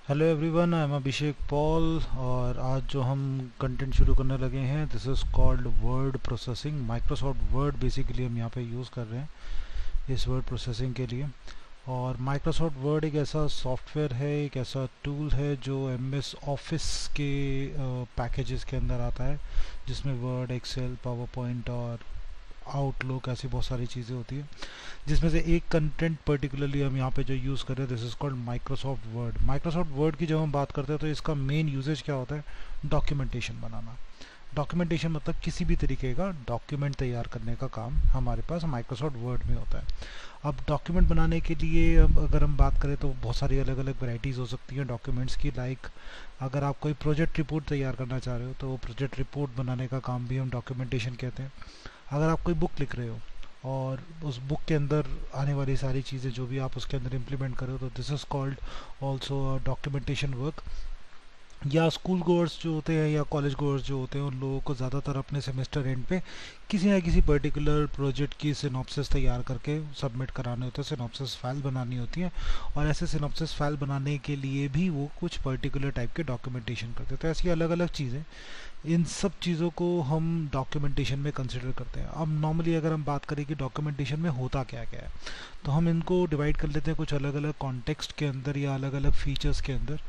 Hello everyone, I am Abhishek Paul. और आज जो हम कंटेंट शुरू करने लगे हैं, this is called word processing. Microsoft word basically हम यहाँ पे यूज़ कर रहे हैं इस वर्ड प्रोसेसिंग के लिए। और माइक्रोसॉफ्ट वर्ड एक ऐसा सॉफ्टवेयर है, एक ऐसा टूल है जो एमएस ऑफिस के पैकेजेस के अंदर आता है, जिसमें वर्ड, एक्सेल, पावर पॉइंट और आउटलुक ऐसी बहुत सारी चीज़ें होती हैं, जिसमें से एक कंटेंट पर्टिकुलरली हम यहाँ पे जो यूज़ कर रहे हैं, this is called Microsoft word. Microsoft word की जब हम बात करते हैं तो इसका मेन यूजेज क्या होता है? डॉक्यूमेंटेशन बनाना। डॉक्यूमेंटेशन मतलब किसी भी तरीके का डॉक्यूमेंट तैयार करने का काम हमारे पास माइक्रोसॉफ्ट वर्ड में होता है। अब डॉक्यूमेंट बनाने के लिए अगर हम बात करें तो बहुत सारी अलग अलग वैरायटीज़ हो सकती हैं डॉक्यूमेंट्स की। लाइक अगर आप कोई प्रोजेक्ट रिपोर्ट तैयार करना चाह रहे हो तो वो प्रोजेक्ट रिपोर्ट बनाने का काम भी हम डॉक्यूमेंटेशन कहते हैं। अगर आप कोई बुक लिख रहे हो और उस बुक के अंदर आने वाली सारी चीज़ें जो भी आप उसके अंदर इम्प्लीमेंट करो, तो this is called also documentation work. या स्कूल गोअर्स जो होते हैं या कॉलेज गोअर्स जो होते हैं, उन लोगों को ज़्यादातर अपने सेमेस्टर एंड पे किसी ना किसी पर्टिकुलर प्रोजेक्ट की सिनॉप्सिस तैयार करके सबमिट कराने होते हैं, सिनॉप्सिस फाइल बनानी होती है। और ऐसे सिनॉप्सिस फाइल बनाने के लिए भी वो कुछ पर्टिकुलर टाइप के डॉक्यूमेंटेशन करते हैं। तो ऐसी अलग अलग चीज़ें, इन सब चीज़ों को हम डॉक्यूमेंटेशन में कंसिडर करते हैं। अब नॉर्मली अगर हम बात करें कि डॉक्यूमेंटेशन में होता क्या क्या है, तो हम इनको डिवाइड कर लेते हैं कुछ अलग अलग कॉन्टेक्स्ट के अंदर या अलग अलग फीचर्स के अंदर।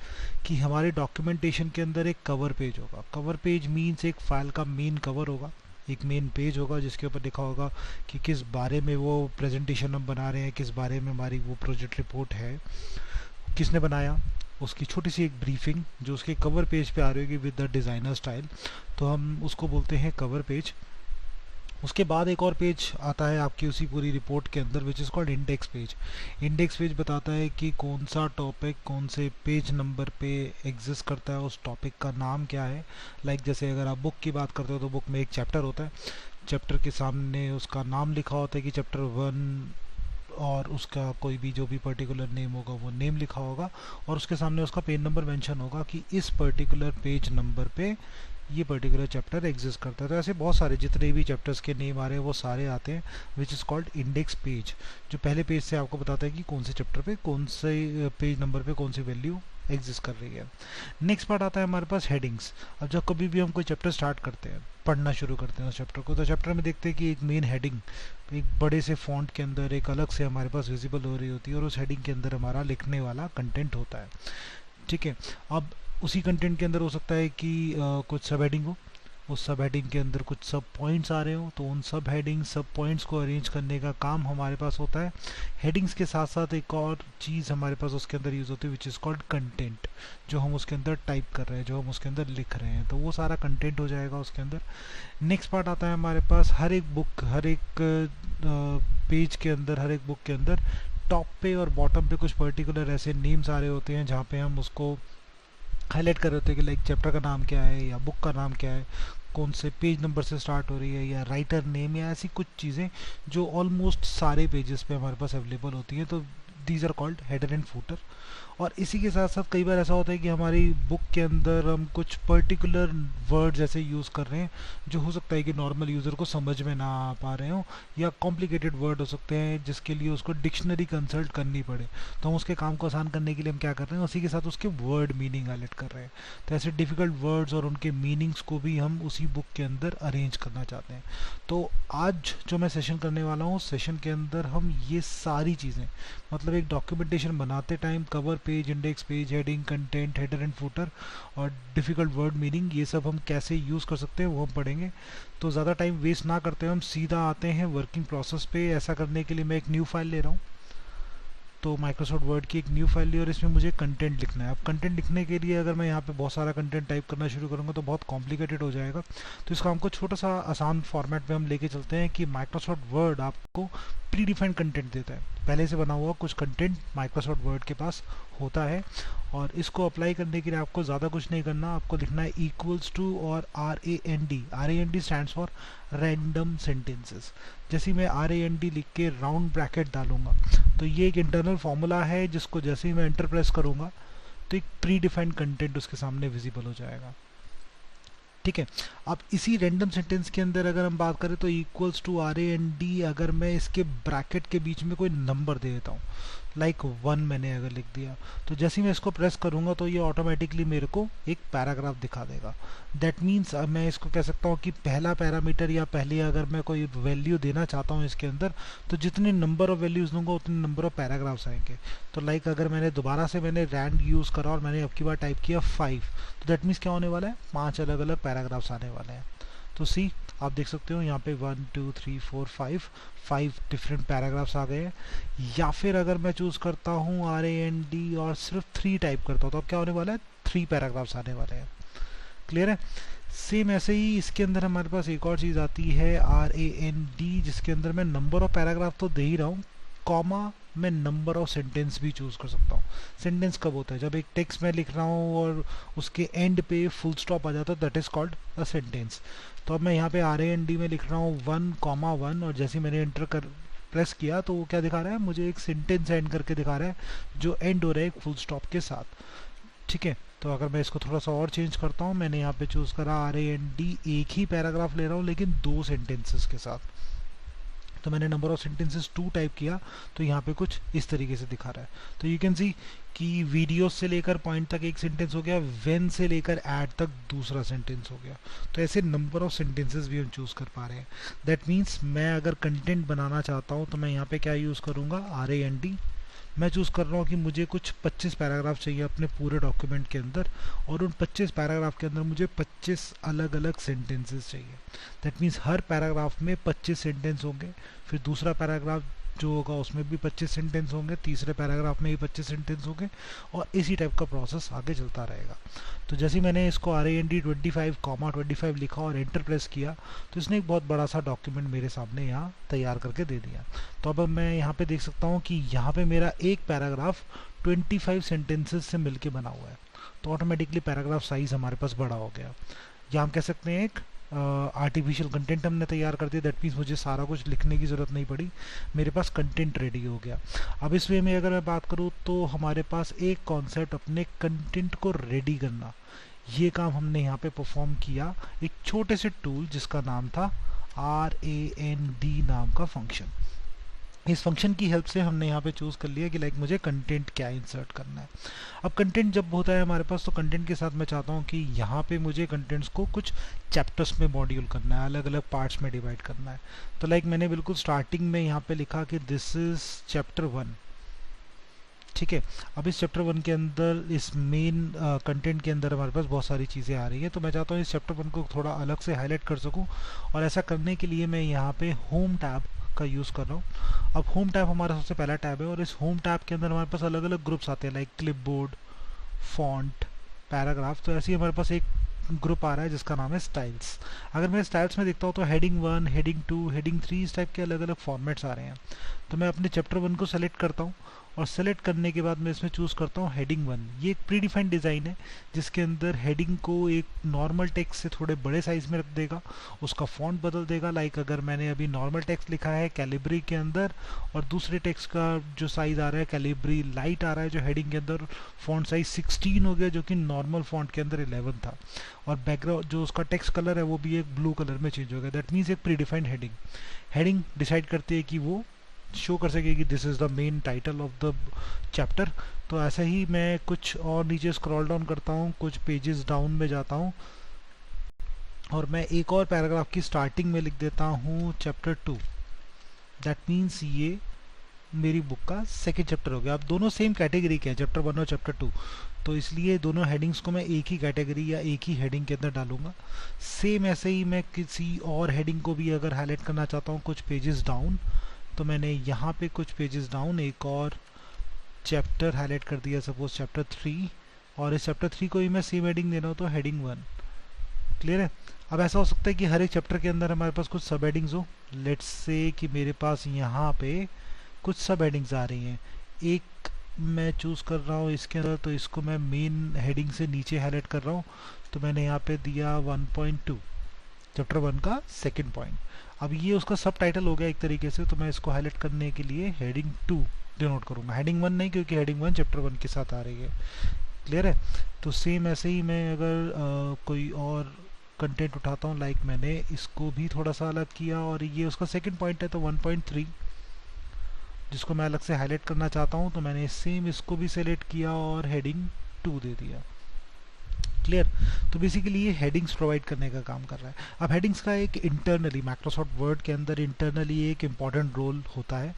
कि हमारे डॉक्यूमेंटेशन के अंदर एक कवर पेज होगा। कवर पेज मीन्स एक फाइल का मेन कवर होगा, एक मेन पेज होगा जिसके ऊपर लिखा होगा कि किस बारे में वो प्रेजेंटेशन हम बना रहे हैं, किस बारे में हमारी वो प्रोजेक्ट रिपोर्ट है, किसने बनाया, उसकी छोटी सी एक ब्रीफिंग जो उसके कवर पेज पे आ रही होगी विद द डिज़ाइनर स्टाइल। तो हम उसको बोलते हैं कवर पेज। उसके बाद एक और पेज आता है आपकी उसी पूरी रिपोर्ट के अंदर, विच is called index page. Index page बताता है कि कौन सा टॉपिक कौन से पेज नंबर पे एग्जिस्ट करता है, उस टॉपिक का नाम क्या है। लाइक जैसे अगर आप बुक की बात करते हो तो बुक में एक चैप्टर होता है, चैप्टर के सामने उसका नाम लिखा होता है कि चैप्टर 1, और उसका कोई भी जो भी पर्टिकुलर नेम होगा वो नेम लिखा होगा, और उसके सामने उसका पेज नंबर मेंशन होगा कि इस पर्टिकुलर पेज नंबर पे ये पर्टिकुलर चैप्टर एग्जिस्ट करता है। तो ऐसे बहुत सारे जितने भी चैप्टर्स के नेम आ रहे हैं वो सारे आते हैं, विच इज़ कॉल्ड इंडेक्स पेज, जो पहले पेज से आपको बताता है कि कौन से चैप्टर पे कौन से पेज नंबर पे कौन सी वैल्यू एग्जिस्ट कर रही है। नेक्स्ट पार्ट आता है हमारे पास हेडिंग्स। अब जब कभी भी हम कोई चैप्टर स्टार्ट करते हैं, पढ़ना शुरू करते हैं उस चैप्टर को, तो चैप्टर में देखते हैं कि एक मेन हेडिंग एक बड़े से फॉन्ट के अंदर एक अलग से हमारे पास विजिबल हो रही होती है, और उस हेडिंग के अंदर हमारा लिखने वाला कंटेंट होता है। ठीक है। अब उसी कंटेंट के अंदर हो सकता है कि कुछ सब हेडिंग हो, उस सब हेडिंग के अंदर कुछ सब पॉइंट्स आ रहे हो, तो उन सब हेडिंग सब पॉइंट्स को अरेंज करने का काम हमारे पास होता है। हेडिंग्स के साथ साथ एक और चीज़ हमारे पास उसके अंदर यूज़ होती है, विच इज़ कॉल्ड कंटेंट। जो हम उसके अंदर टाइप कर रहे हैं, जो हम उसके अंदर लिख रहे हैं, तो वो सारा कंटेंट हो जाएगा उसके अंदर। नेक्स्ट पार्ट आता है हमारे पास हर एक बुक, हर एक पेज के अंदर, हर एक बुक के अंदर टॉप पे और बॉटम पे कुछ पर्टिकुलर ऐसे नेम्स आ रहे होते हैं, जहाँ पे हम उसको हाईलाइट कर रहे होते हैं कि लाइक चैप्टर का नाम क्या है या बुक का नाम क्या है, कौन से पेज नंबर से स्टार्ट हो रही है, या राइटर नेम, या ऐसी कुछ चीज़ें जो ऑलमोस्ट सारे पेजेस पे हमारे पास अवेलेबल होती हैं। तो these are called header and footer. और इसी के साथ साथ कई बार ऐसा होता है कि हमारी बुक के अंदर हम कुछ पर्टिकुलर वर्ड्स ऐसे यूज़ कर रहे हैं जो हो सकता है कि नॉर्मल यूज़र को समझ में ना आ पा रहे हो, या कॉम्प्लिकेटेड वर्ड हो सकते हैं जिसके लिए उसको डिक्शनरी कंसल्ट करनी पड़े। तो हम उसके काम को आसान करने के लिए हम क्या कर रहे हैं, उसी के साथ उसके वर्ड मीनिंग हाईलाइट कर रहे हैं। तो ऐसे डिफ़िकल्ट वर्ड्स और उनके मीनिंग्स को भी हम उसी बुक के अंदर अरेंज करना चाहते हैं। तो आज जो मैं सेशन करने वाला हूँ, सेशन के अंदर हम ये सारी चीज़ें, मतलब एक डॉक्यूमेंटेशन बनाते time cover page, index page, heading, content, header and footer, और डिफ़िकल्ट वर्ड मीनिंग, ये सब हम कैसे यूज़ कर सकते हैं वो हम पढ़ेंगे। तो ज़्यादा टाइम वेस्ट ना करते हम सीधा आते हैं वर्किंग प्रोसेस पे। ऐसा करने के लिए मैं एक न्यू फाइल ले रहा हूँ, तो माइक्रोसॉफ्ट वर्ड की एक न्यू फाइल ली और इसमें मुझे कंटेंट लिखना है। अब कंटेंट लिखने के लिए अगर मैं यहाँ पे बहुत सारा कंटेंट टाइप करना शुरू करूँगा तो बहुत कॉम्प्लिकेटेड हो जाएगा। तो इसका हमको छोटा सा आसान फॉर्मेट में हम लेके चलते हैं कि माइक्रोसॉफ्ट वर्ड आपको प्री डिफाइंड कंटेंट देता है, पहले से बना हुआ कुछ कंटेंट माइक्रोसॉफ्ट वर्ड के पास होता है। और इसको अप्लाई करने के लिए आपको ज़्यादा कुछ नहीं करना, आपको लिखना है इक्वल्स टू और RAND stands for random sentences. जैसे ही मैं RAND लिख के राउंड ब्रैकेट डालूंगा तो ये एक इंटरनल फॉर्मूला है जिसको जैसे ही मैं एंटर प्रेस करूंगा तो एक प्री डिफाइंड कंटेंट उसके सामने विजिबल हो जाएगा। ठीक है। अब इसी रैंडम सेंटेंस के अंदर अगर हम बात करें तो इक्वल्स टू RAND, अगर मैं इसके ब्रैकेट के बीच में कोई नंबर दे देता हूँ, लाइक 1 मैंने अगर लिख दिया, तो जैसे ही मैं इसको प्रेस करूँगा तो ये ऑटोमेटिकली मेरे को एक पैराग्राफ दिखा देगा। दैट मीन्स मैं इसको कह सकता हूँ कि पहला पैरामीटर या पहले अगर मैं कोई वैल्यू देना चाहता हूँ इसके अंदर, तो जितने नंबर ऑफ वैल्यूज़ दूंगा उतने नंबर ऑफ पैराग्राफ्स आएंगे। तो लाइक अगर मैंने दोबारा से मैंने रैंड यूज़ करा और मैंने अब की बार टाइप किया 5, तो दैट मीन्स क्या होने वाला है, 5 अलग अलग पैराग्राफ्स आने वाले हैं। तो सी आप देख सकते हो यहाँ पे 1 2 3 4 5 डिफरेंट पैराग्राफ्स आ गए हैं। या फिर अगर मैं चूज़ करता हूँ RAND और सिर्फ 3 टाइप करता हूँ, तो अब क्या होने वाला है, 3 पैराग्राफ्स आने वाले हैं। क्लियर है। सेम ऐसे ही इसके अंदर हमारे पास एक और चीज़ आती है RAND, जिसके अंदर मैं नंबर ऑफ पैराग्राफ तो दे ही रहा हूँ, कॉमा मैं नंबर ऑफ सेंटेंस भी चूज़ कर सकता हूँ। सेंटेंस कब होता है, जब एक टेक्स्ट मैं लिख रहा हूँ और उसके एंड पे फुल स्टॉप आ जाता है, that is called a sentence. तो अब मैं यहाँ पे RAND में लिख रहा हूँ 1,1 और जैसे मैंने एंटर कर प्रेस किया तो वो क्या दिखा रहा है, मुझे एक सेंटेंस एंड करके दिखा रहा है जो एंड हो रहा है एक फुल स्टॉप के साथ। ठीक है, तो अगर मैं इसको थोड़ा सा और चेंज करता हूँ, मैंने यहाँ पे चूज़ करा RAND, एक ही पैराग्राफ ले रहा हूँ लेकिन 2 सेंटेंसेस के साथ। तो मैंने नंबर ऑफ सेंटेंसेस 2 टाइप किया, तो यहाँ पे कुछ इस तरीके से दिखा रहा है। तो यू कैन सी कि वीडियो से लेकर पॉइंट तक एक सेंटेंस हो गया, व्हेन से लेकर एट तक दूसरा सेंटेंस हो गया। तो ऐसे नंबर ऑफ सेंटेंसेस भी हम चूज़ कर पा रहे हैं। दैट मीन्स मैं अगर कंटेंट बनाना चाहता हूँ तो मैं यहाँ पे क्या यूज़ करूँगा, RAND। मैं चूज़ कर रहा हूँ कि मुझे कुछ 25 पैराग्राफ चाहिए अपने पूरे डॉक्यूमेंट के अंदर, और उन 25 पैराग्राफ के अंदर मुझे 25 अलग अलग सेंटेंसेस चाहिए। दैट मीन्स हर पैराग्राफ में 25 सेंटेंस होंगे, फिर दूसरा पैराग्राफ जो होगा उसमें भी 25 सेंटेंस होंगे, तीसरे पैराग्राफ में भी 25 सेंटेंस होंगे, और इसी टाइप का प्रोसेस आगे चलता रहेगा। तो जैसे मैंने इसको RAND 25,25 लिखा और एंटर प्रेस किया, तो इसने एक बहुत बड़ा सा डॉक्यूमेंट मेरे सामने यहाँ तैयार करके दे दिया। तो अब मैं यहाँ पे देख सकता हूँ कि यहाँ पे मेरा एक पैराग्राफ 25 सेंटेंसेस से मिलके बना हुआ है। तो ऑटोमेटिकली पैराग्राफ साइज हमारे पास बड़ा हो गया। या हम कह सकते हैं एक आर्टिफिशियल कंटेंट हमने तैयार कर दिया। दैट मीन्स मुझे सारा कुछ लिखने की ज़रूरत नहीं पड़ी, मेरे पास कंटेंट रेडी हो गया। अब इस वे में अगर मैं बात करूँ तो हमारे पास एक कॉन्सेप्ट अपने कंटेंट को रेडी करना, ये काम हमने यहाँ पे परफॉर्म किया एक छोटे से टूल जिसका नाम था RAND नाम का फंक्शन। इस फंक्शन की हेल्प से हमने यहाँ पे चूज़ कर लिया कि लाइक मुझे कंटेंट क्या इंसर्ट करना है। अब कंटेंट जब होता है हमारे पास, तो कंटेंट के साथ मैं चाहता हूँ कि यहाँ पे मुझे कंटेंट्स को कुछ चैप्टर्स में मॉड्यूल करना है, अलग अलग पार्ट्स में डिवाइड करना है। तो लाइक मैंने बिल्कुल स्टार्टिंग में यहाँ पे लिखा कि दिस इज़ चैप्टर 1। ठीक है, अब इस चैप्टर 1 के अंदर इस मेन कंटेंट के अंदर हमारे पास बहुत सारी चीज़ें आ रही है। तो मैं चाहता हूँ इस चैप्टर 1 को थोड़ा अलग से हाईलाइट कर सकूँ, और ऐसा करने के लिए मैं यहाँ पे होम टैब का यूज़ कर रहा हूँ। अब होम टैब हमारा सबसे पहला टैब है, और इस होम टैब के अंदर हमारे पास अलग अलग ग्रुप्स आते हैं, लाइक क्लिपबोर्ड, फॉन्ट, पैराग्राफ। तो ऐसे ही हमारे पास एक ग्रुप आ रहा है जिसका नाम है स्टाइल्स। अगर मैं स्टाइल्स में देखता हूँ तो हेडिंग 1, हेडिंग 2, हेडिंग 3 इस टाइप के अलग अलग फॉर्मेट्स आ रहे हैं। तो मैं अपने चैप्टर 1 को सेलेक्ट करता हूँ, और सेलेक्ट करने के बाद मैं इसमें चूज़ करता हूँ हेडिंग 1। ये एक प्री डिफाइंड डिज़ाइन है जिसके अंदर हेडिंग को एक नॉर्मल टेक्स्ट से थोड़े बड़े साइज़ में रख देगा, उसका फॉन्ट बदल देगा। लाइक अगर मैंने अभी नॉर्मल टेक्स्ट लिखा है कैलिब्री के अंदर, और दूसरे टेक्स्ट का जो साइज़ आ रहा है कैलिब्री लाइट आ रहा है, जो हेडिंग के अंदर फॉन्ट साइज 16 हो गया, जो कि नॉर्मल फॉन्ट के अंदर 11 था, और बैकग्राउंड जो उसका टेक्स्ट कलर है वो भी एक ब्लू कलर में चेंज हो गया। दैट मीन्स एक प्री डिफाइंड हेडिंग डिसाइड करती है कि वो शो कर सके कि this is the main title of the chapter. तो ऐसा ही मैं कुछ और नीचे स्क्रॉल डाउन करता हूँ, कुछ पेजेस डाउन में जाता हूँ, और मैं एक और पैराग्राफ की स्टार्टिंग में लिख देता हूँ चैप्टर 2। दैट मीन्स ये मेरी बुक का सेकेंड चैप्टर हो गया। अब दोनों सेम कैटेगरी के हैं, चैप्टर 1 और चैप्टर 2, तो इसलिए दोनों हेडिंग्स को मैं एक ही कैटेगरी या एक ही हेडिंग के अंदर डालूंगा। सेम ऐसे ही मैं किसी और हेडिंग को भी अगर हाईलाइट करना चाहता हूँ कुछ पेजेस डाउन, तो मैंने यहाँ पे कुछ पेजेस डाउन एक और चैप्टर हाईलाइट कर दिया, सपोज चैप्टर 3, और इस चैप्टर 3 को ही मैं सेम हेडिंग देना हो तो हेडिंग 1। क्लियर है। अब ऐसा हो सकता है कि हर एक चैप्टर के अंदर हमारे पास कुछ सब हेडिंग्स हो। लेट्स से कि मेरे पास यहाँ पे कुछ सब हेडिंग्स आ रही हैं, एक मैं चूज़ कर रहा हूँ इसके अंदर, तो इसको मैं मेन हेडिंग से नीचे हाईलाइट कर रहा हूँ। तो मैंने यहाँ पे दिया 1.2, चैप्टर 1 का सेकेंड पॉइंट। अब ये उसका सब टाइटल हो गया एक तरीके से, तो मैं इसको हाईलाइट करने के लिए हेडिंग 2 डिनोट करूँगा, हेडिंग 1 नहीं, क्योंकि हेडिंग 1 चैप्टर 1 के साथ आ रही है। क्लियर है। तो सेम ऐसे ही मैं अगर कोई और कंटेंट उठाता हूँ, लाइक मैंने इसको भी थोड़ा सा अलग किया, और ये उसका सेकंड पॉइंट है, तो 1.3 जिसको मैं अलग से हाईलाइट करना चाहता हूँ, तो मैंने सेम इसको भी सेलेक्ट किया और हेडिंग 2 दे दिया। क्लियर। तो बेसिकली ये हेडिंग्स प्रोवाइड करने का काम कर रहा है। अब हेडिंग्स का एक इंटरनली माइक्रोसॉफ्ट वर्ड के अंदर इंटरनली एक इम्पॉर्टेंट रोल होता है।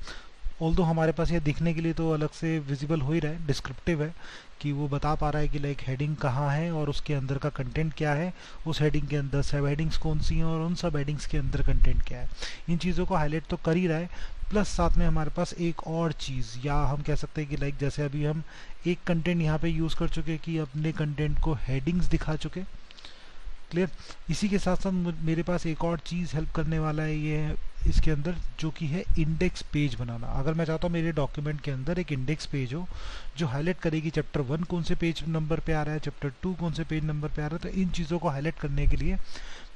ऑल्दो हमारे पास ये दिखने के लिए तो अलग से विजिबल हो ही रहा है, डिस्क्रिप्टिव है कि वो बता पा रहा है कि लाइक हेडिंग कहाँ है और उसके अंदर का कंटेंट क्या है, उस हेडिंग के अंदर सब हेडिंग्स कौन सी हैं और उन सब हेडिंग्स के अंदर कंटेंट क्या है। इन चीज़ों को हाईलाइट तो कर ही रहा है, प्लस साथ में हमारे पास एक और चीज़, या हम कह सकते हैं कि लाइक जैसे अभी हम एक कंटेंट यहाँ पे यूज़ कर चुके कि अपने कंटेंट को हेडिंग्स दिखा चुके। क्लियर। इसी के साथ साथ मेरे पास एक और चीज़ हेल्प करने वाला है ये इसके अंदर, जो कि है इंडेक्स पेज बनाना। अगर मैं चाहता हूँ मेरे डॉक्यूमेंट के अंदर एक इंडेक्स पेज हो जो हाईलाइट करेगी चैप्टर 1 कौन से पेज नंबर पे आ रहा है, चैप्टर 2 कौन से पेज नंबर पे आ रहा है, तो इन चीज़ों को हाईलाइट करने के लिए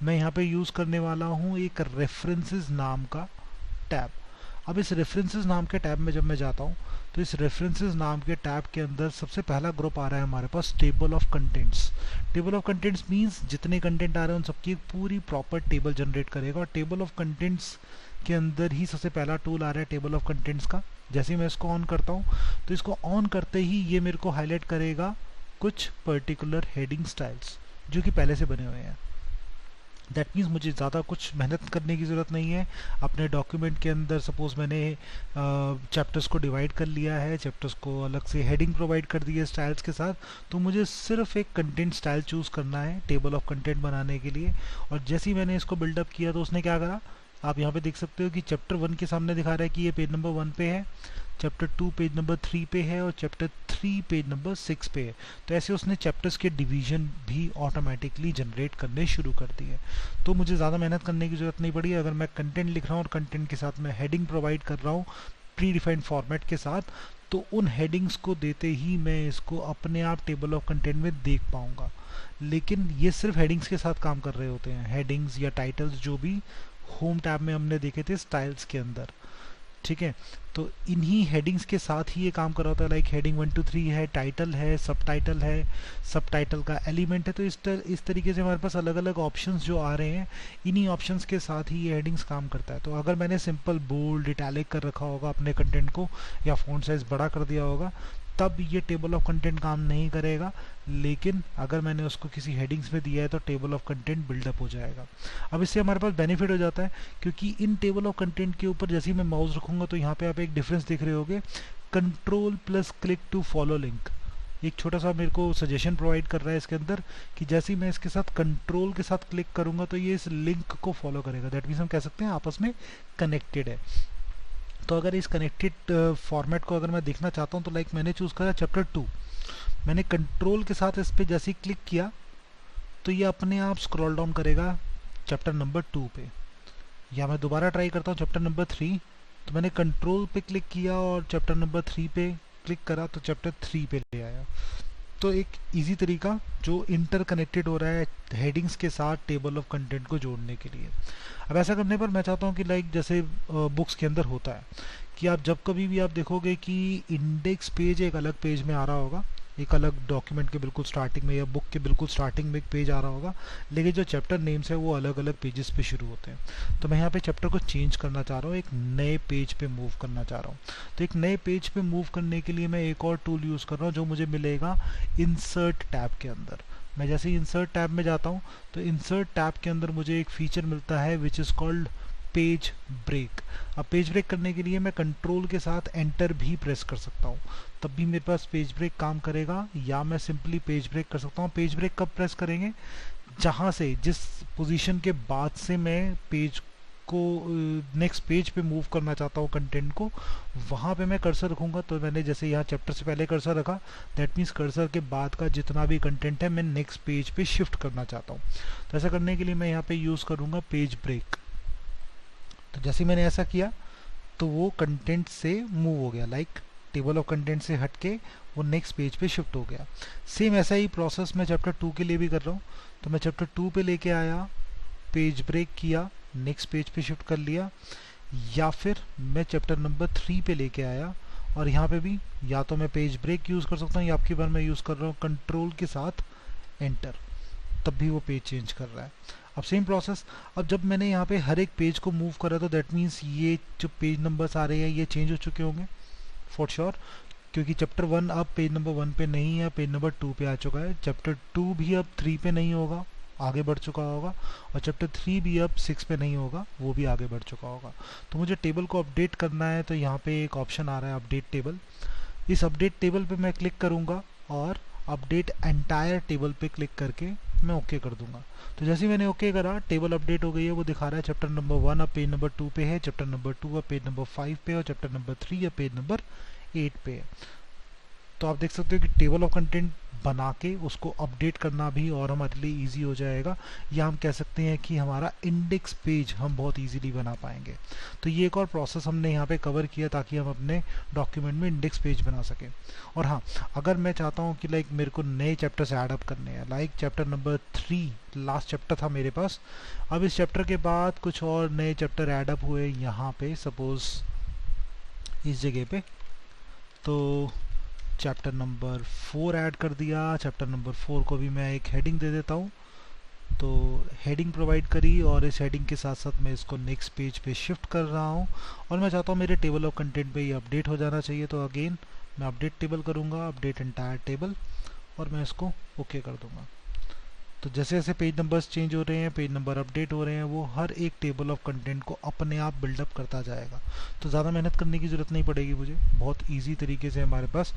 मैं यहाँ पे यूज़ करने वाला हूँ एक रेफरेंसेस नाम का टैब। अब इस रेफरेंसेस नाम के टैब में जब मैं जाता हूँ तो इस रेफरेंसेस नाम के टैब के अंदर सबसे पहला ग्रुप आ रहा है हमारे पास table of contents. Table of contents means जितने कंटेंट आ रहे हैं उन सबकी एक पूरी प्रॉपर टेबल जनरेट करेगा, और टेबल ऑफ कंटेंट्स के अंदर ही सबसे पहला टूल आ रहा है टेबल ऑफ कंटेंट्स का। जैसे ही मैं इसको ऑन करता हूँ तो इसको ऑन करते ही ये मेरे को हाईलाइट करेगा कुछ पर्टिकुलर हेडिंग स्टाइल्स जो कि पहले से बने हुए हैं। दैट मीन्स मुझे ज़्यादा कुछ मेहनत करने की ज़रूरत नहीं है। अपने डॉक्यूमेंट के अंदर सपोज़ मैंने चैप्टर्स को डिवाइड कर लिया है, चैप्टर्स को अलग से हेडिंग प्रोवाइड कर दी है स्टाइल्स के साथ, तो मुझे सिर्फ एक कंटेंट स्टाइल चूज़ करना है टेबल ऑफ कंटेंट बनाने के लिए। और जैसे ही मैंने इसको बिल्डअप किया तो उसने क्या करा, आप यहाँ पे देख सकते हो कि चैप्टर 1 के सामने दिखा रहा है कि ये पेज नंबर 1 पे है, चैप्टर 2 पेज नंबर 3 पे है और चैप्टर 3 पेज नंबर 6 पे है। तो ऐसे उसने चैप्टर्स के डिवीजन भी ऑटोमेटिकली जनरेट करने शुरू कर दिए। तो मुझे ज़्यादा मेहनत करने की ज़रूरत नहीं पड़ी। अगर मैं कंटेंट लिख रहा हूँ और कंटेंट के साथ मैं हेडिंग प्रोवाइड कर रहा हूँ प्री डिफाइंड फॉर्मेट के साथ, तो उन हेडिंग्स को देते ही मैं इसको अपने आप टेबल ऑफ कंटेंट में देख पाऊँगा। लेकिन ये सिर्फ हेडिंग्स के साथ काम कर रहे होते हैं, हेडिंग्स या टाइटल्स जो भी होम टैब में हमने देखे थे स्टाइल्स के अंदर। ठीक है, तो इन्हीं हेडिंग्स के साथ ही ये काम कर रहा होता है। लाइक हेडिंग 1 2 3 है, टाइटल है, सब टाइटल का एलिमेंट है। तो इस तरीके से हमारे पास अलग अलग ऑप्शंस जो आ रहे हैं, इन्हीं ऑप्शंस के साथ ही ये हेडिंग्स काम करता है। तो अगर मैंने सिंपल बोल्ड इटैलिक कर रखा होगा अपने कंटेंट को या फ़ॉन्ट साइज बड़ा कर दिया होगा, तब ये टेबल ऑफ कंटेंट काम नहीं करेगा। लेकिन अगर मैंने उसको किसी हेडिंग्स में दिया है तो टेबल ऑफ कंटेंट बिल्डअप हो जाएगा। अब इससे हमारे पास बेनिफिट हो जाता है, क्योंकि इन टेबल ऑफ कंटेंट के ऊपर जैसे ही मैं माउस रखूंगा तो यहाँ पे आप एक डिफरेंस देख रहे होगे, control plus click to follow link. एक छोटा सा मेरे को सजेशन प्रोवाइड कर रहा है इसके अंदर कि जैसे ही मैं इसके साथ कंट्रोल के साथ क्लिक करूंगा तो ये इस लिंक को फॉलो करेगा। दैट मीन्स हम कह सकते हैं आपस में कनेक्टेड है। तो अगर इस कनेक्टेड फॉर्मेट को अगर मैं देखना चाहता हूँ तो लाइक मैंने चूज़ करा चैप्टर 2, मैंने कंट्रोल के साथ इस पर जैसे ही क्लिक किया तो ये अपने आप स्क्रॉल डाउन करेगा चैप्टर नंबर 2 पे। या मैं दोबारा ट्राई करता हूँ चैप्टर नंबर 3, तो मैंने कंट्रोल पे क्लिक किया और चैप्टर नंबर 3 पे क्लिक करा तो चैप्टर 3 पे ले आया। तो एक इजी तरीका जो इंटरकनेक्टेड हो रहा है हेडिंग्स के साथ टेबल ऑफ कंटेंट को जोड़ने के लिए। अब ऐसा करने पर मैं चाहता हूँ कि लाइक जैसे बुक्स के अंदर होता है कि आप जब कभी भी आप देखोगे कि इंडेक्स पेज एक अलग पेज में आ रहा होगा, एक अलग डॉक्यूमेंट के बिल्कुल स्टार्टिंग में या बुक के बिल्कुल स्टार्टिंग में एक पेज आ रहा होगा, लेकिन जो चैप्टर नेम्स है वो अलग अलग पेजेस पे शुरू होते हैं। तो मैं यहाँ पे चैप्टर को चेंज करना चाह रहा हूँ, एक नए पेज पे मूव करना चाह रहा हूँ। तो एक नए पेज पे मूव करने के लिए मैं एक और टूल यूज़ कर रहा हूँ जो मुझे मिलेगा इंसर्ट टैब के अंदर। मैं जैसे ही इंसर्ट टैब में जाता हूँ तो इंसर्ट टैब के अंदर मुझे एक फीचर मिलता है which is called page break. अब पेज ब्रेक करने के लिए मैं कंट्रोल के साथ एंटर भी प्रेस कर सकता हूँ, तब भी मेरे पास पेज ब्रेक काम करेगा। या मैं सिंपली पेज ब्रेक कर सकता हूँ। पेज ब्रेक कब प्रेस करेंगे, जहाँ से जिस पोजीशन के बाद से मैं पेज को नेक्स्ट पेज पे मूव करना चाहता हूँ कंटेंट को, वहाँ पे मैं कर्सर रखूँगा। तो मैंने जैसे यहाँ चैप्टर से पहले कर्सर रखा, दैट मीन्स कर्सर के बाद का जितना भी कंटेंट है मैं नेक्स्ट पेज पे शिफ्ट करना चाहता हूँ। तो ऐसा करने के लिए मैं यहाँ पे यूज़ करूँगा पेज ब्रेक। तो जैसे मैंने ऐसा किया तो वो कंटेंट से मूव हो गया, लाइक टेबल ऑफ कंटेंट से हट के वो नेक्स्ट पेज पे शिफ्ट हो गया। सेम ऐसा ही प्रोसेस मैं चैप्टर 2 के लिए भी कर रहा हूँ। तो मैं चैप्टर 2 पे लेके आया, पेज ब्रेक किया, नेक्स्ट पेज पे शिफ्ट कर लिया, या फिर मैं चैप्टर नंबर 3 पे लेके आया और यहाँ पे भी या तो मैं पेज ब्रेक यूज़ कर सकता हूँ या आपकी बार मैं यूज़ कर रहा हूँ कंट्रोल के साथ एंटर, तब भी वो पेज चेंज कर रहा है। अब सेम प्रोसेस, अब जब मैंने यहाँ पे हर एक पेज को मूव करा तो दैट मीन्स ये जो पेज नंबर्स आ रहे हैं ये चेंज हो चुके होंगे फॉर श्योर, क्योंकि चैप्टर 1 अब पेज नंबर 1 पे नहीं है, पेज नंबर 2 पे आ चुका है। चैप्टर 2 भी अब 3 पे नहीं होगा, आगे बढ़ चुका होगा, और चैप्टर 3 भी अब 6 पे नहीं होगा, वो भी आगे बढ़ चुका होगा। तो मुझे टेबल को अपडेट करना है, तो यहाँ पे एक ऑप्शन आ रहा है अपडेट टेबल। इस अपडेट टेबल पे मैं क्लिक करूँगा और अपडेट एंटायर टेबल पे क्लिक करके मैं ओके कर दूंगा। तो जैसे मैंने ओके करा, टेबल अपडेट हो गई है। वो दिखा रहा है चैप्टर नंबर 1 अब पेज नंबर 2 पे है, चैप्टर नंबर 2 अब पेज नंबर 5 पे, और चैप्टर नंबर 3 अब पेज नंबर 8 पे है। तो आप देख सकते हो कि टेबल ऑफ कंटेंट बना के उसको अपडेट करना भी और हमारे लिए इजी हो जाएगा, या हम कह सकते हैं कि हमारा इंडेक्स पेज हम बहुत इजीली बना पाएंगे। तो ये एक और प्रोसेस हमने यहाँ पे कवर किया ताकि हम अपने डॉक्यूमेंट में इंडेक्स पेज बना सकें। और हाँ, अगर मैं चाहता हूँ कि लाइक मेरे को नए चैप्टर्स ऐड अप करने हैं, like chapter number 3 last chapter था मेरे पास, अब इस चैप्टर के बाद कुछ और नए चैप्टर ऐड अप हुए यहाँ पे, सपोज इस जगह पे, तो चैप्टर नंबर 4 ऐड कर दिया। चैप्टर नंबर 4 को भी मैं एक हेडिंग दे देता हूँ, तो हेडिंग प्रोवाइड करी, और इस हेडिंग के साथ साथ मैं इसको नेक्स्ट पेज पे शिफ्ट कर रहा हूँ, और मैं चाहता हूँ मेरे टेबल ऑफ कंटेंट पे ये अपडेट हो जाना चाहिए। तो अगेन मैं अपडेट टेबल करूँगा, अपडेट एंटायर टेबल, और मैं इसको ओके कर दूँगा। तो जैसे जैसे पेज नंबर्स चेंज हो रहे हैं, पेज नंबर अपडेट हो रहे हैं, वो हर एक टेबल ऑफ कंटेंट को अपने आप बिल्डअप करता जाएगा। तो ज़्यादा मेहनत करने की ज़रूरत नहीं पड़ेगी मुझे, बहुत ईजी तरीके से हमारे पास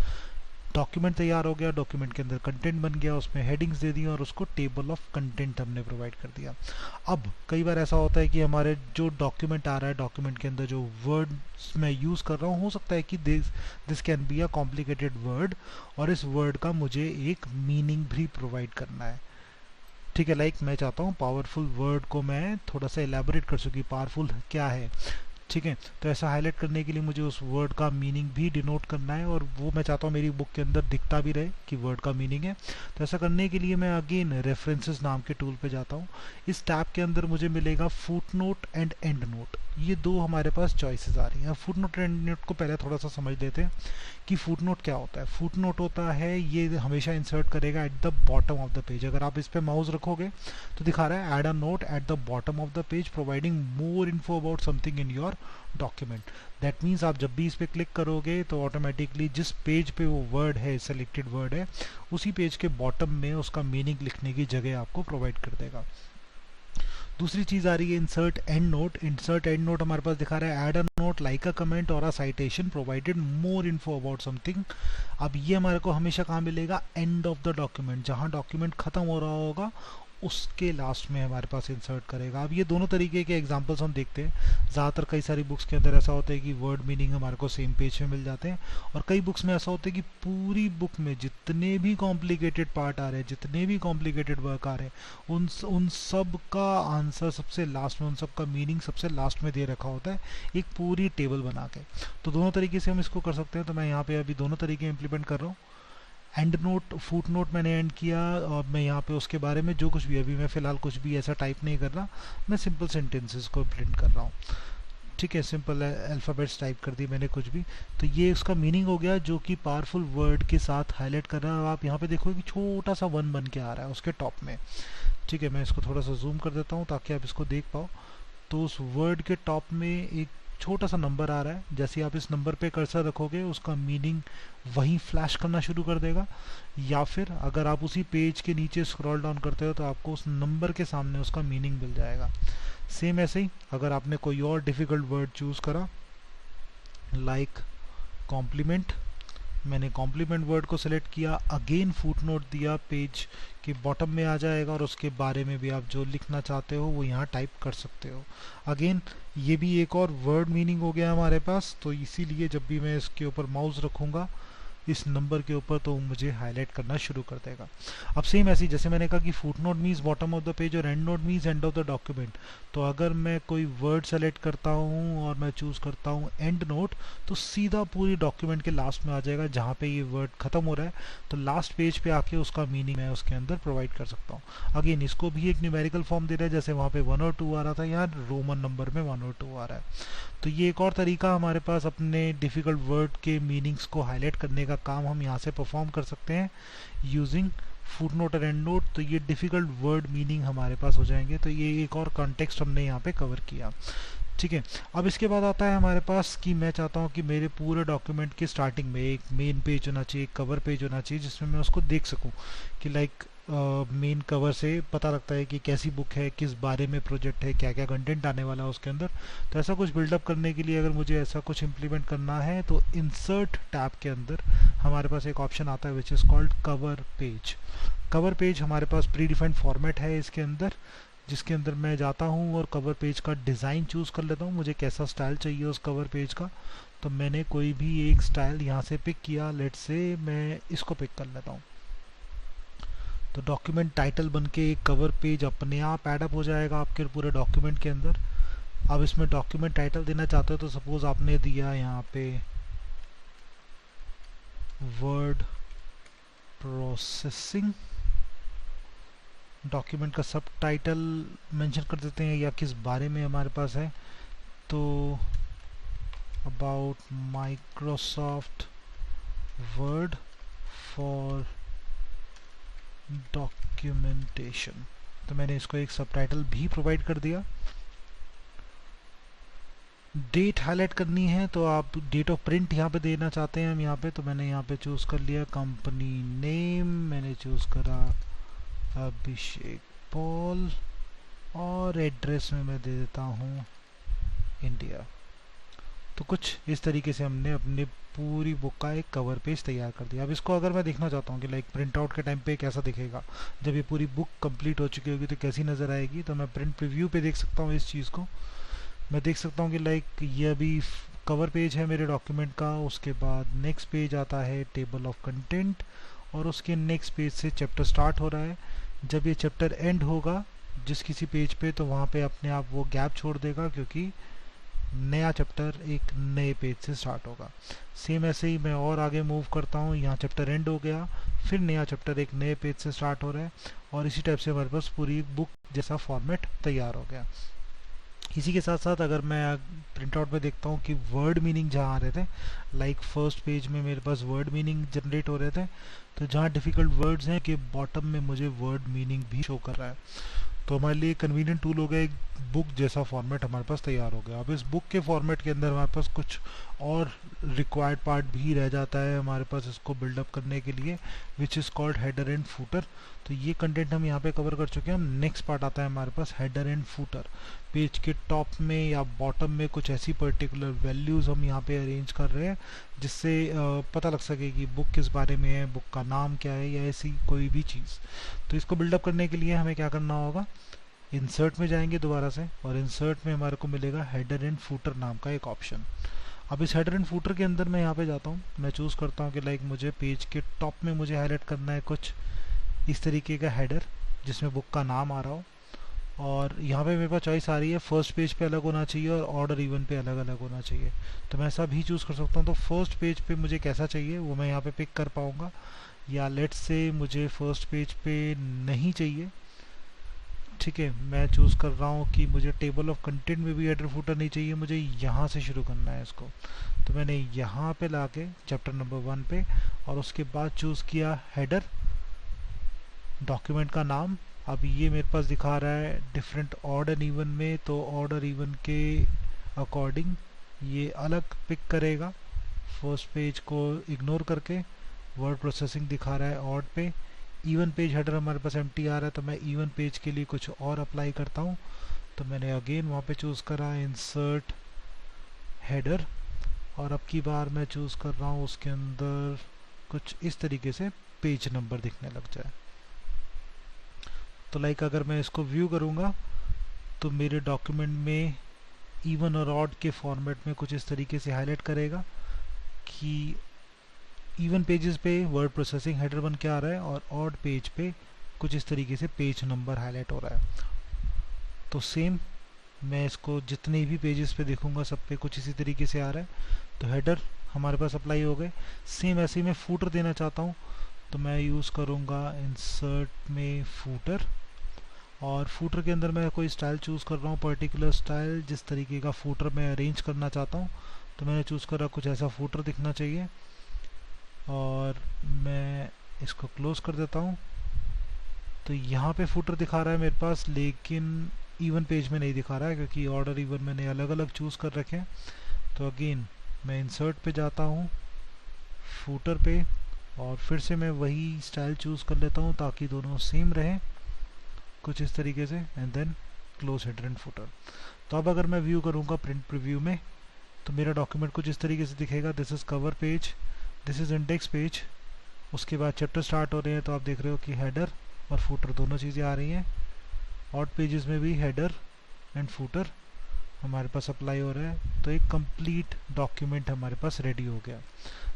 डॉक्यूमेंट तैयार हो गया, डॉक्यूमेंट के अंदर कंटेंट बन गया, उसमें हेडिंग्स दे दी और उसको टेबल ऑफ कंटेंट हमने प्रोवाइड कर दिया। अब कई बार ऐसा होता है कि हमारे जो डॉक्यूमेंट आ रहा है, डॉक्यूमेंट के अंदर जो वर्ड्स मैं यूज़ कर रहा हूँ, हो सकता है कि this can be a complicated word, और इस वर्ड का मुझे एक मीनिंग भी प्रोवाइड करना है। ठीक है, लाइक मैं चाहता हूँ पावरफुल वर्ड को मैं थोड़ा सा एलैबोरेट कर सकूँ, पावरफुल क्या है। ठीक है, तो ऐसा हाईलाइट करने के लिए मुझे उस वर्ड का मीनिंग भी डिनोट करना है, और वो मैं चाहता हूँ मेरी बुक के अंदर दिखता भी रहे कि वर्ड का मीनिंग है। तो ऐसा करने के लिए मैं अगेन रेफरेंसेस नाम के टूल पे जाता हूँ। इस टैब के अंदर मुझे मिलेगा foot note and and note, ये दो हमारे पास चॉइसेस आ रही हैं। Foot note and and note को पहले थोड़ा सा समझ लेते हैं कि फुट नोट क्या होता है। फुट नोट होता है, ये हमेशा इंसर्ट करेगा at the bottom of the page. अगर आप इस पे माउस रखोगे तो दिखा रहा है add a note at the bottom of the page providing more info about something in your document. That means आप जब भी इस पे क्लिक करोगे तो ऑटोमेटिकली जिस पेज पे वो वर्ड है, सेलेक्टेड वर्ड है, उसी पेज के बॉटम में उसका मीनिंग लिखने की जगह आपको प्रोवाइड कर देगा। दूसरी चीज आ रही है insert endnote. Insert endnote हमारे पास दिखा रहा है add a note like a comment और a citation provided more info about something. अब ये हमारे को हमेशा कहाँ मिलेगा? एंड ऑफ द डॉक्यूमेंट, जहाँ डॉक्यूमेंट खत्म हो रहा होगा उसके लास्ट में हमारे पास इंसर्ट करेगा। अब ये दोनों तरीके के एग्जांपल्स हम देखते हैं। ज़्यादातर कई सारी बुक्स के अंदर ऐसा होता है कि वर्ड मीनिंग हमारे को सेम पेज में मिल जाते हैं, और कई बुक्स में ऐसा होता है कि पूरी बुक में जितने भी कॉम्प्लिकेटेड पार्ट आ रहे हैं, जितने भी कॉम्प्लिकेटेड वर्क आ रहे हैं, उन सब का आंसर सबसे लास्ट में, उन सब का मीनिंग सबसे लास्ट में दे रखा होता है एक पूरी टेबल बना के। तो दोनों तरीके से हम इसको कर सकते हैं। तो मैं यहाँ पे अभी दोनों तरीके इम्प्लीमेंट कर रहा हूँ। एंड नोट, फुट नोट मैंने एंड किया, और मैं यहाँ पे उसके बारे में जो कुछ भी, अभी मैं फ़िलहाल कुछ भी ऐसा टाइप नहीं कर रहा, मैं सिंपल सेंटेंसेस को प्रिंट कर रहा हूँ। ठीक है, सिंपल अल्फ़ाबेट्स टाइप कर दी मैंने कुछ भी। तो ये उसका मीनिंग हो गया जो कि पावरफुल वर्ड के साथ हाईलाइट कर रहा है। आप यहाँ पे देखोगे कि छोटा सा वन बन के आ रहा है उसके टॉप में। ठीक है, मैं इसको थोड़ा सा जूम कर देता हूँ ताकि आप इसको देख पाओ। तो उस वर्ड के टॉप में एक छोटा सा नंबर आ रहा है। जैसे आप इस नंबर पे कर्सर रखोगे उसका मीनिंग वहीं फ्लैश करना शुरू कर देगा, या फिर अगर आप उसी पेज के नीचे स्क्रॉल डाउन करते हो तो आपको उस नंबर के सामने उसका मीनिंग मिल जाएगा। सेम ऐसे ही अगर आपने कोई और डिफ़िकल्ट वर्ड चूज़ करा, लाइक कॉम्प्लीमेंट, मैंने कॉम्प्लीमेंट वर्ड को सिलेक्ट किया, अगेन फुट नोट दिया, पेज के बॉटम में आ जाएगा, और उसके बारे में भी आप जो लिखना चाहते हो वो यहाँ टाइप कर सकते हो। अगेन ये भी एक और वर्ड मीनिंग हो गया हमारे पास। तो इसीलिए जब भी मैं इसके ऊपर माउस रखूँगा इस नंबर के ऊपर तो मुझे हाईलाइट करना शुरू कर देगा। अब सेम ऐसी जैसे मैंने कहा कि footnote means bottom of the page और endnote means end of the document. तो अगर मैं कोई वर्ड सेलेक्ट करता हूँ और मैं चूज़ करता हूँ एंड नोट, तो सीधा पूरी डॉक्यूमेंट के लास्ट में आ जाएगा जहाँ पे ये वर्ड खत्म हो रहा है। तो लास्ट पेज पे आके उसका मीनिंग मैं उसके अंदर प्रोवाइड कर सकता हूँ। अगेन इसको भी एक न्यूमेरिकल फॉर्म दे रहा है, जैसे वहाँ पे 1 और 2 आ रहा था, यहाँ रोमन नंबर में 1 और 2 आ रहा है। तो ये एक और तरीका हमारे पास अपने डिफ़िकल्ट वर्ड के मीनिंग्स को हाईलाइट करने का काम हम यहाँ से परफॉर्म कर सकते हैं यूजिंग फुट नोट और एंड नोट, तो ये डिफ़िकल्ट वर्ड मीनिंग हमारे पास हो जाएंगे। तो ये एक और कॉन्टेक्स्ट हमने यहाँ पे कवर किया। ठीक है, अब इसके बाद आता है हमारे पास कि मैं चाहता हूँ कि मेरे पूरे डॉक्यूमेंट के स्टार्टिंग में एक मेन पेज होना चाहिए, एक कवर पेज होना चाहिए, जिसमें मैं उसको देख सकूँ कि लाइक मेन कवर से पता लगता है कि कैसी बुक है, किस बारे में प्रोजेक्ट है, क्या क्या कंटेंट आने वाला है उसके अंदर। तो ऐसा कुछ बिल्डअप करने के लिए अगर मुझे ऐसा कुछ इम्प्लीमेंट करना है तो इंसर्ट टैब के अंदर हमारे पास एक ऑप्शन आता है which is called cover page. Cover page हमारे पास प्री डिफाइंड फॉर्मेट है इसके अंदर, जिसके अंदर मैं जाता हूँ और कवर पेज का डिज़ाइन चूज़ कर लेता हूँ, मुझे कैसा स्टाइल चाहिए उस कवर पेज का। तो मैंने कोई भी एक स्टाइल यहाँ से पिक किया, लेट से मैं इसको पिक कर लेता हूँ। तो डॉक्यूमेंट टाइटल बन के एक कवर पेज अपने आप एडअप हो जाएगा आपके पूरे डॉक्यूमेंट के अंदर। अब इसमें डॉक्यूमेंट टाइटल देना चाहते हो तो सपोज आपने दिया यहाँ पे वर्ड प्रोसेसिंग, डॉक्यूमेंट का सब टाइटल मेंशन कर देते हैं या किस बारे में हमारे पास है, तो about Microsoft word for documentation. तो मैंने इसको एक सब टाइटल भी प्रोवाइड कर दिया। डेट हाईलाइट करनी है तो आप डेट ऑफ प्रिंट यहाँ पे देना चाहते हैं हम यहाँ पे, तो मैंने यहाँ पे चूज़ कर लिया कंपनी नेम, मैंने चूज़ करा अभिषेक पॉल, और एड्रेस में मैं दे देता हूँ इंडिया। तो कुछ इस तरीके से हमने अपने पूरी बुक का एक कवर पेज तैयार कर दिया। अब इसको अगर मैं देखना चाहता हूँ कि लाइक प्रिंट आउट के टाइम पे कैसा दिखेगा, जब ये पूरी बुक कंप्लीट हो चुकी होगी तो कैसी नज़र आएगी, तो मैं प्रिंट प्रीव्यू पे देख सकता हूँ इस चीज़ को। मैं देख सकता हूँ कि लाइक ये अभी कवर पेज है मेरे डॉक्यूमेंट का, उसके बाद नेक्स्ट पेज आता है टेबल ऑफ कंटेंट, और उसके नेक्स्ट पेज से चैप्टर स्टार्ट हो रहा है। जब ये चैप्टर एंड होगा जिस किसी पेज पे, तो वहाँ पे अपने आप वो गैप छोड़ देगा, क्योंकि नया चैप्टर एक नए पेज से स्टार्ट होगा। सेम ऐसे ही मैं और आगे मूव करता हूँ, यहाँ चैप्टर एंड हो गया, फिर नया चैप्टर एक नए पेज से स्टार्ट हो रहा है, और इसी टाइप से हमारे पास पूरी बुक जैसा फॉर्मेट तैयार हो गया। इसी के साथ साथ अगर मैं प्रिंट आउट में देखता हूँ कि वर्ड मीनिंग जहाँ आ रहे थे, लाइक फर्स्ट पेज में मेरे पास वर्ड मीनिंग जनरेट हो रहे थे, तो जहाँ डिफ़िकल्ट वर्ड्स हैं कि बॉटम में मुझे वर्ड मीनिंग भी शो कर रहा है। तो हमारे लिए कन्वीनियंट टूल हो गया, एक बुक जैसा फॉर्मेट हमारे पास तैयार हो गया। अब इस बुक के फॉर्मेट के अंदर हमारे पास कुछ और रिक्वायर्ड पार्ट भी रह जाता है हमारे पास इसको बिल्डअप करने के लिए, विच is called header and footer. तो ये कंटेंट हम यहाँ पे कवर कर चुके हैं। हम नेक्स्ट पार्ट आता है हमारे पास हेडर एंड फूटर। पेज के टॉप में या बॉटम में कुछ ऐसी पर्टिकुलर वैल्यूज़ हम यहाँ पे अरेंज कर रहे हैं जिससे पता लग सके कि बुक किस बारे में है, बुक का नाम क्या है, या ऐसी कोई भी चीज़। तो इसको बिल्डअप करने के लिए हमें क्या करना होगा, इंसर्ट में जाएंगे दोबारा से, और इंसर्ट में हमारे को मिलेगा हेडर एंड फूटर नाम का एक ऑप्शन। अब इस हेडर एंड फूटर के अंदर मैं यहाँ पे जाता हूँ, मैं चूज़ करता हूँ कि लाइक मुझे पेज के टॉप में मुझे हाईलाइट करना है कुछ इस तरीके का हेडर जिसमें बुक का नाम आ रहा हो, और यहाँ पे मेरे पास चॉइस आ रही है फर्स्ट पेज पे अलग होना चाहिए और ऑर्डर इवन पे अलग अलग होना चाहिए। तो मैं ऐसा भी चूज़ कर सकता हूँ। तो फर्स्ट पेज पे मुझे कैसा चाहिए वो मैं यहाँ पे पिक कर पाऊँगा, या लेट्स से मुझे फर्स्ट पेज पे नहीं चाहिए, ठीक है, मैं चूज़ कर रहा हूँ कि मुझे टेबल ऑफ कंटेंट में भी हेडर फूटर नहीं चाहिए, मुझे यहाँ से शुरू करना है इसको। तो मैंने यहाँ पे लाके चैप्टर नंबर 1 पे, और उसके बाद चूज़ किया हेडर, डॉक्यूमेंट का नाम। अब ये मेरे पास दिखा रहा है डिफरेंट ऑड एंड इवन में, तो ऑड और इवन के अकॉर्डिंग ये अलग पिक करेगा। फर्स्ट पेज को इग्नोर करके वर्ड प्रोसेसिंग दिखा रहा है ऑड पे। इवन पेज हेडर हमारे पास एम्प्टी आ रहा है, तो मैं इवन पेज के लिए कुछ और अप्लाई करता हूँ। तो मैंने अगेन वहाँ पे चूज़ करा इंसर्ट हेडर, और अब की बार मैं चूज़ कर रहा हूँ उसके अंदर कुछ इस तरीके से पेज नंबर दिखने लग जाए। तो लाइक अगर मैं इसको व्यू करूँगा तो मेरे डॉक्यूमेंट में इवन और ऑड के फॉर्मेट में कुछ इस तरीके से हाईलाइट करेगा कि इवन पेजेस पे वर्ड प्रोसेसिंग हेडर बन के आ रहा है, और ऑड पेज पे कुछ इस तरीके से पेज नंबर हाईलाइट हो रहा है। तो सेम मैं इसको जितने भी पेजेस पे देखूंगा सब पे कुछ इसी तरीके से आ रहा है। तो हेडर हमारे पास अप्लाई हो गए। सेम ऐसे ही मैं फूटर देना चाहता हूँ, तो मैं यूज़ करूँगा इंसर्ट में फूटर, और फूटर के अंदर मैं कोई स्टाइल चूज़ कर रहा हूँ, पर्टिकुलर स्टाइल जिस तरीके का फूटर मैं अरेंज करना चाहता हूँ। तो मैंने चूज़ करा कुछ ऐसा फूटर दिखना चाहिए, और मैं इसको क्लोज कर देता हूँ। तो यहाँ पे फुटर दिखा रहा है मेरे पास, लेकिन इवन पेज में नहीं दिखा रहा है क्योंकि ऑर्डर इवन मैंने अलग अलग चूज़ कर रखे हैं। तो अगेन मैं इंसर्ट पे जाता हूँ, फुटर पे, और फिर से मैं वही स्टाइल चूज़ कर लेता हूँ ताकि दोनों सेम रहें कुछ इस तरीके से, and then close header and footer. तो अब अगर मैं व्यू करूँगा प्रिंट प्रीव्यू में तो मेरा डॉक्यूमेंट कुछ इस तरीके से दिखेगा। This is cover page, this is index page, उसके बाद चैप्टर स्टार्ट हो रहे हैं तो आप देख रहे हो कि हेडर और फुटर दोनों चीज़ें आ रही हैं। ऑड पेजेस में भी हेडर एंड फुटर हमारे पास अप्लाई हो रहा है। तो एक कंप्लीट डॉक्यूमेंट हमारे पास रेडी हो गया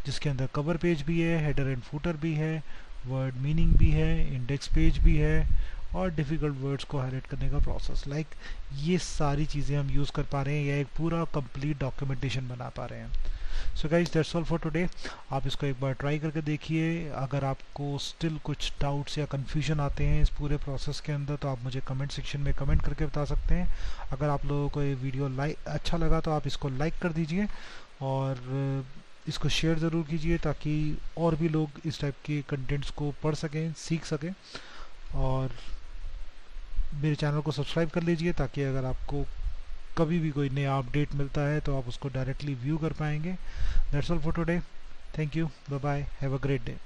जिसके अंदर कवर पेज भी है, हेडर एंड फुटर भी है, वर्ड मीनिंग भी है, इंडेक्स पेज भी है, और डिफ़िकल्ट वर्ड्स को हाईलाइट करने का प्रोसेस। लाइक ये सारी चीज़ें हम यूज़ कर पा रहे हैं या एक पूरा कंप्लीट डॉक्यूमेंटेशन बना पा रहे हैं। So guys that's all for today. आप इसको एक बार ट्राई करके देखिए। अगर आपको स्टिल कुछ डाउट्स या कन्फ्यूजन आते हैं इस पूरे प्रोसेस के अंदर तो आप मुझे कमेंट सेक्शन में कमेंट करके बता सकते हैं। अगर आप लोगों को ये वीडियो अच्छा लगा तो आप इसको लाइक कर दीजिए और इसको शेयर ज़रूर कीजिए ताकि और भी लोग इस टाइप के कंटेंट्स को पढ़ सकें, सीख सकें। और मेरे चैनल को सब्सक्राइब कर लीजिए ताकि अगर आपको कभी भी कोई नया अपडेट मिलता है तो आप उसको डायरेक्टली व्यू कर पाएंगे। That's all for today. Thank you, bye bye, have a great day.